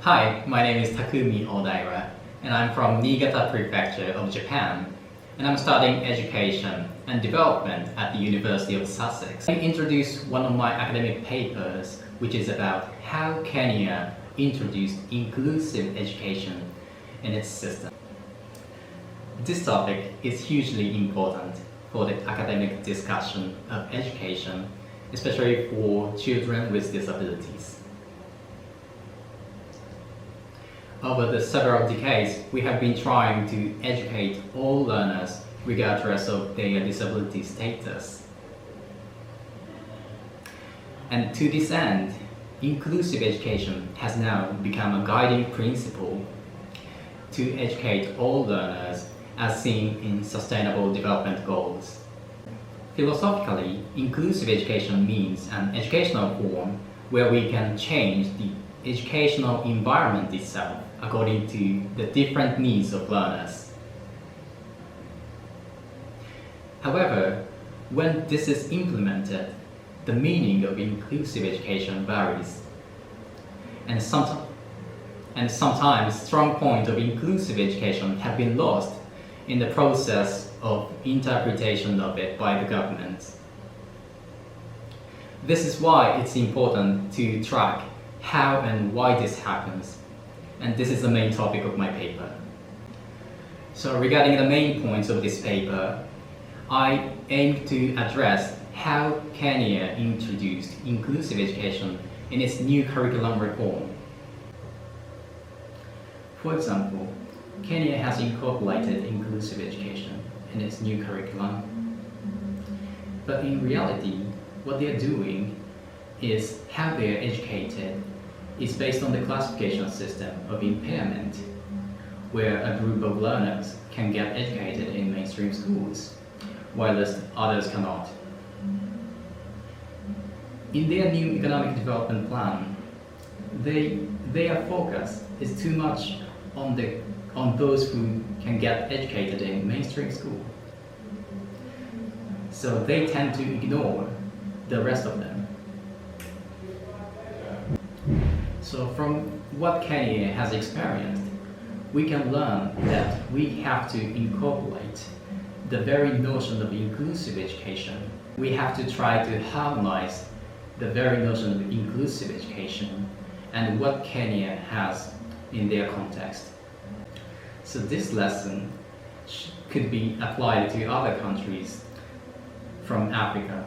Hi, my name is Takumi Odaira, and I'm from Niigata Prefecture of Japan, and I'm studying education and development at the University of Sussex. I introduced one of my academic papers, which is about how Kenya introduced inclusive education in its system. This topic is hugely important for the academic discussion of education, especially for children with disabilities. Over the several decades, we have been trying to educate all learners regardless of their disability status. And to this end, inclusive education has now become a guiding principle to educate all learners as seen in Sustainable Development Goals. Philosophically, inclusive education means an educational form where we can change the educational environment itself according to the different needs of learners. However, when this is implemented, the meaning of inclusive education varies. And sometimes strong points of inclusive education have been lost in the process of interpretation of it by the government. This is why it's important to track how and why this happens, and this is the main topic of my paper. So regarding the main points of this paper, I aim to address how Kenya introduced inclusive education in its new curriculum reform. For example, Kenya has incorporated inclusive education in its new curriculum, but in reality, what they're doing is how they're educated is based on the classification system of impairment, where a group of learners can get educated in mainstream schools, whilst others cannot. In their new economic development plan, their focus is too much on those who can get educated in mainstream school. So they tend to ignore the rest of them. So from what Kenya has experienced, we can learn that we have to incorporate the very notion of inclusive education. We have to try to harmonize the very notion of inclusive education and what Kenya has in their context. So this lesson could be applied to other countries from Africa.